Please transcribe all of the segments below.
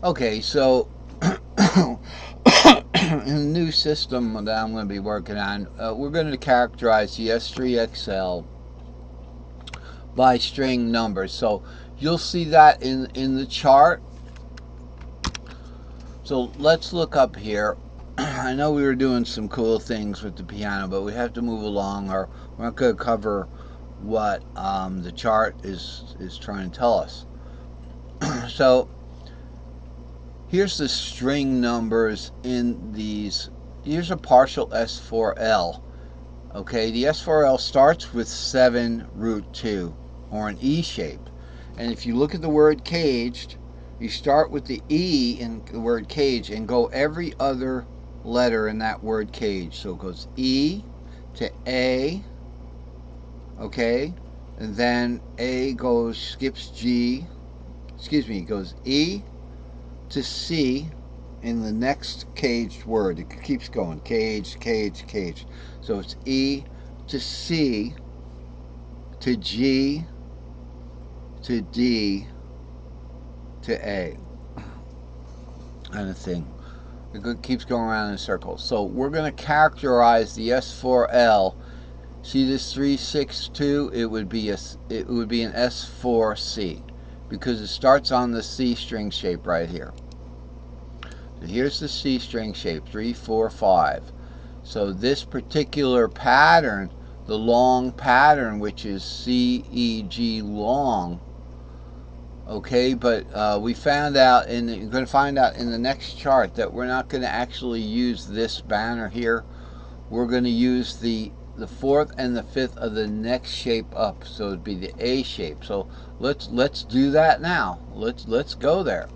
Okay, so in the new system that I'm going to be working on, we're going to characterize the S3XL by string numbers. So you'll see that in the chart. So let's look up here. I know we were doing some cool things with the piano, but we have to move along, or we're not going to cover what the chart is trying to tell us. So here's the string numbers in these. Here's a partial S4L. Okay, the S4L starts with 7 root 2, or an E shape. And if you look at the word caged, you start with the E in the word cage and go every other letter in that word cage. So it goes E to A, okay, and then A skips G, goes E to C in the next caged word. It keeps going, caged, caged, caged. So it's E to C to G to D to A, kind of thing. It keeps going around in circles. So we're going to characterize the S4L. See this 362? It would be an S4C because it starts on the C string shape right here. So here's the C string shape, 3, 4, 5. So this particular pattern, the long pattern, which is C, E, G long, okay, but we found out, and you're going to find out in the next chart, that we're not going to actually use this banner here. We're going to use the fourth and the fifth of the next shape up, so it'd be the A shape. So let's do that now. Let's go there.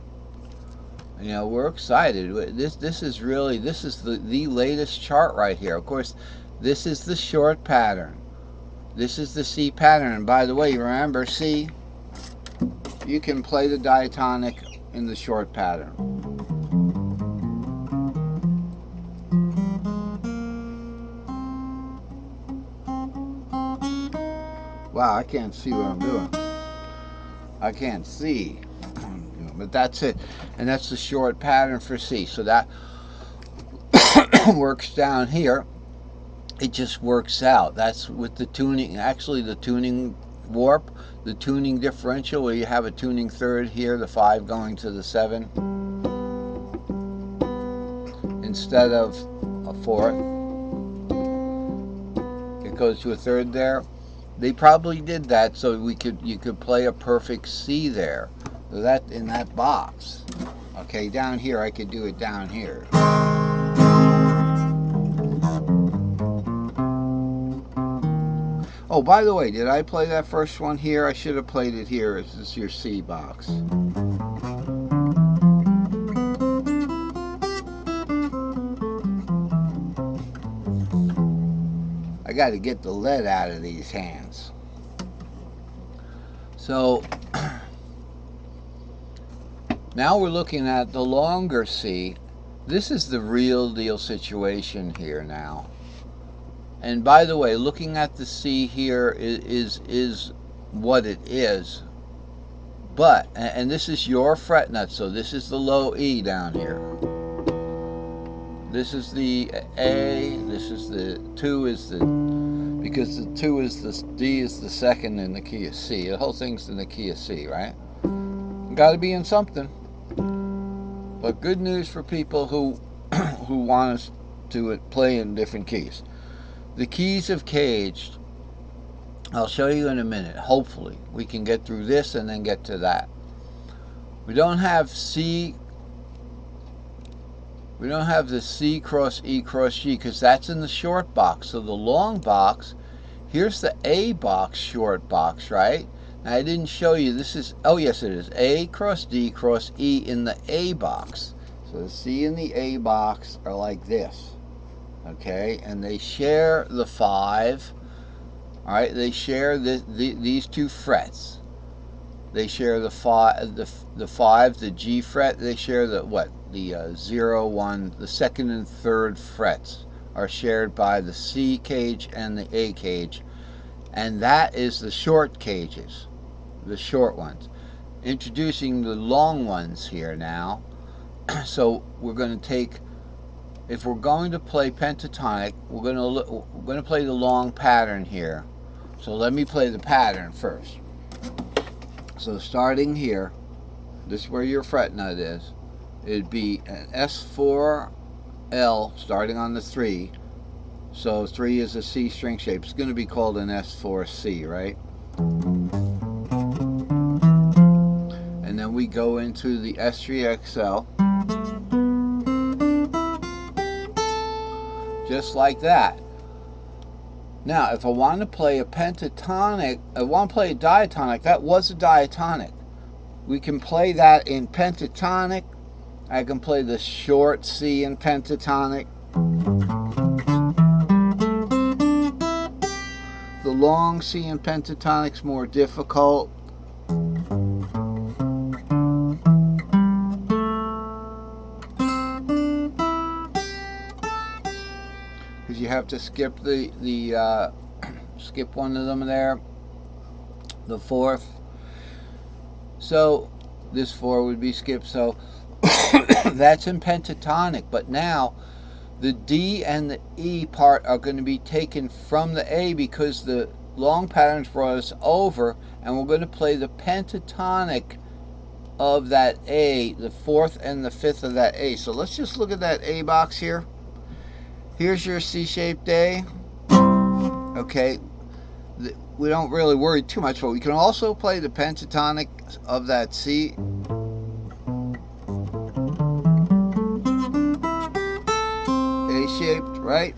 You know, we're excited. This is really, this is the latest chart right here. Of course, this is the short pattern. This is the C pattern. And by the way, remember, C, you can play the diatonic in the short pattern. Wow, I can't see what I'm doing. I can't see. But that's it. And that's the short pattern for C. So that works down here. It just works out. That's with the tuning, actually the tuning warp, the tuning differential, where you have a tuning third here, the 5 going to the 7 instead of a fourth. It goes to a third there. They probably did that so you could play a perfect C there. So that in that box. Okay, down here I could do it down here. Oh, by the way, did I play that first one here? I should have played it here. This is your C box. I got to get the lead out of these hands. So now we're looking at the longer C. This is the real deal situation here now. And by the way, looking at the C here is what it is. But, and this is your fret nut, so this is the low E down here. This is the A, this is the 2 is the, because the 2 is the, D is the second in the key of C. The whole thing's in the key of C, right? Got to be in something. But good news for people who want us to play in different keys. The keys have caged. I'll show you in a minute. Hopefully we can get through this and then get to that. We don't have C. We don't have the C cross E cross G because that's in the short box. So the long box, here's the A box short box, right? Now I didn't show you, this is, oh yes it is, A cross D cross E in the A box. So the C and the A box are like this. Okay, and they share the 5. All right, they share these 2 frets. They share the 5, the G fret. They share the what? The 0, 1, the second and third frets are shared by the C cage and the A cage, and that is the short cages, the short ones. Introducing the long ones here now. So we're going to take, if we're going to play pentatonic, we're going to play the long pattern here. So let me play the pattern first. So starting here, this is where your fret nut is. It'd be an S4L starting on the 3. So 3 is a C string shape. It's going to be called an S4C, right? And then we go into the S3XL. Just like that. Now, if I want to play a pentatonic, I want to play a diatonic. That was a diatonic. We can play that in pentatonic. I can play the short C in pentatonic. The long C in pentatonic's more difficult. Because you have to skip skip one of them there, the fourth. So this 4 would be skipped. So that's in pentatonic. But now the D and the E part are going to be taken from the A because the long patterns brought us over, and we're going to play the pentatonic of that A, the 4th and the 5th of that A. So let's just look at that A box here. Here's your C-shaped A. Okay, we don't really worry too much, but we can also play the pentatonic of that C. A-shaped, right?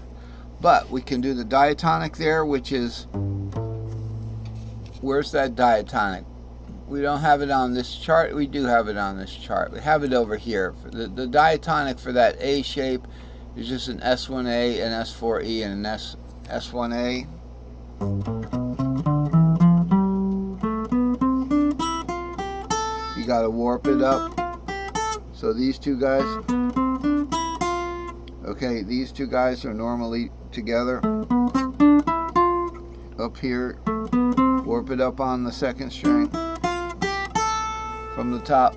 But we can do the diatonic there, which is, where's that diatonic? We don't have it on this chart. We do have it on this chart. We have it over here. The diatonic for that A shape is just an S1A, an S4E, and an S1A. You got to warp it up. So these two guys, okay, these two guys are normally together. Up here, warp it up on the 2nd string from the top.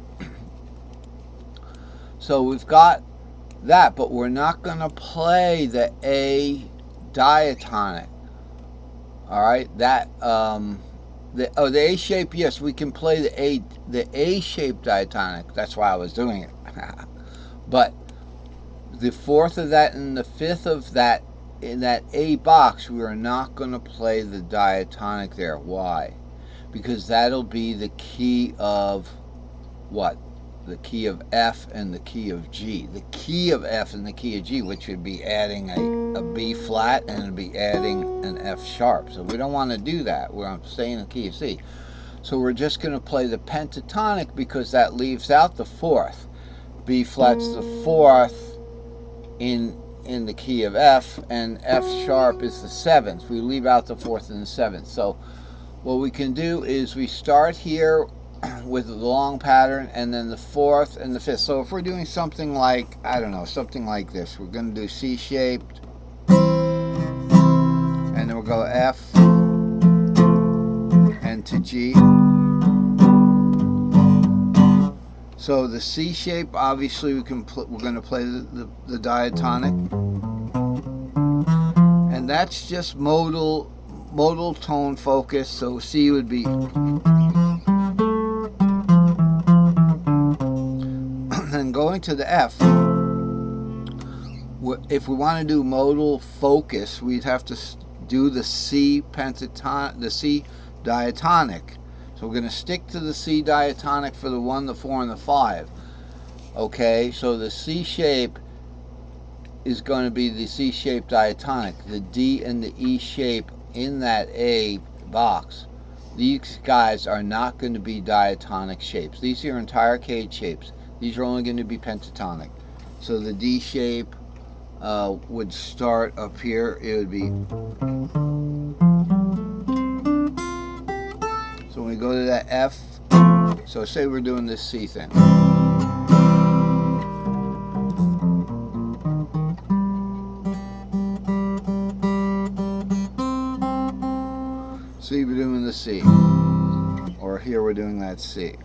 So we've got that, but we're not going to play the A diatonic. All right, that the A shape, yes, we can play the A shape diatonic. That's why I was doing it. But the 4th of that and the 5th of that in that A box, we are not going to play the diatonic there. Why? Because that'll be the key of what? The key of F and the key of G. The key of F and the key of G, which would be adding a B flat and it'd be adding an F sharp. So we don't want to do that. We're staying in the key of C. So we're just going to play the pentatonic because that leaves out the 4th. B flat's the 4th in the key of F, and F sharp is the 7th. We leave out the 4th and the 7th. So what we can do is we start here with the long pattern and then the 4th and the 5th. So if we're doing something like, I don't know, something like this, we're going to do C shaped, and then we'll go F and to G. So the C shape, obviously we're going to play the diatonic, and that's just modal tone focus. So C would be, then going to the F. If we want to do modal focus, we'd have to do the C pentatonic, the C diatonic. So we're going to stick to the C diatonic for the 1, the 4, and the 5. Okay, so the C shape is going to be the C shaped diatonic. The D and the E shape in that A box, these guys are not going to be diatonic shapes. These are your entire cage shapes. These are only going to be pentatonic. So the D shape would start up here. It would be, so when we go to that F, so say we're doing this C thing. So we're doing the C, or here we're doing that C.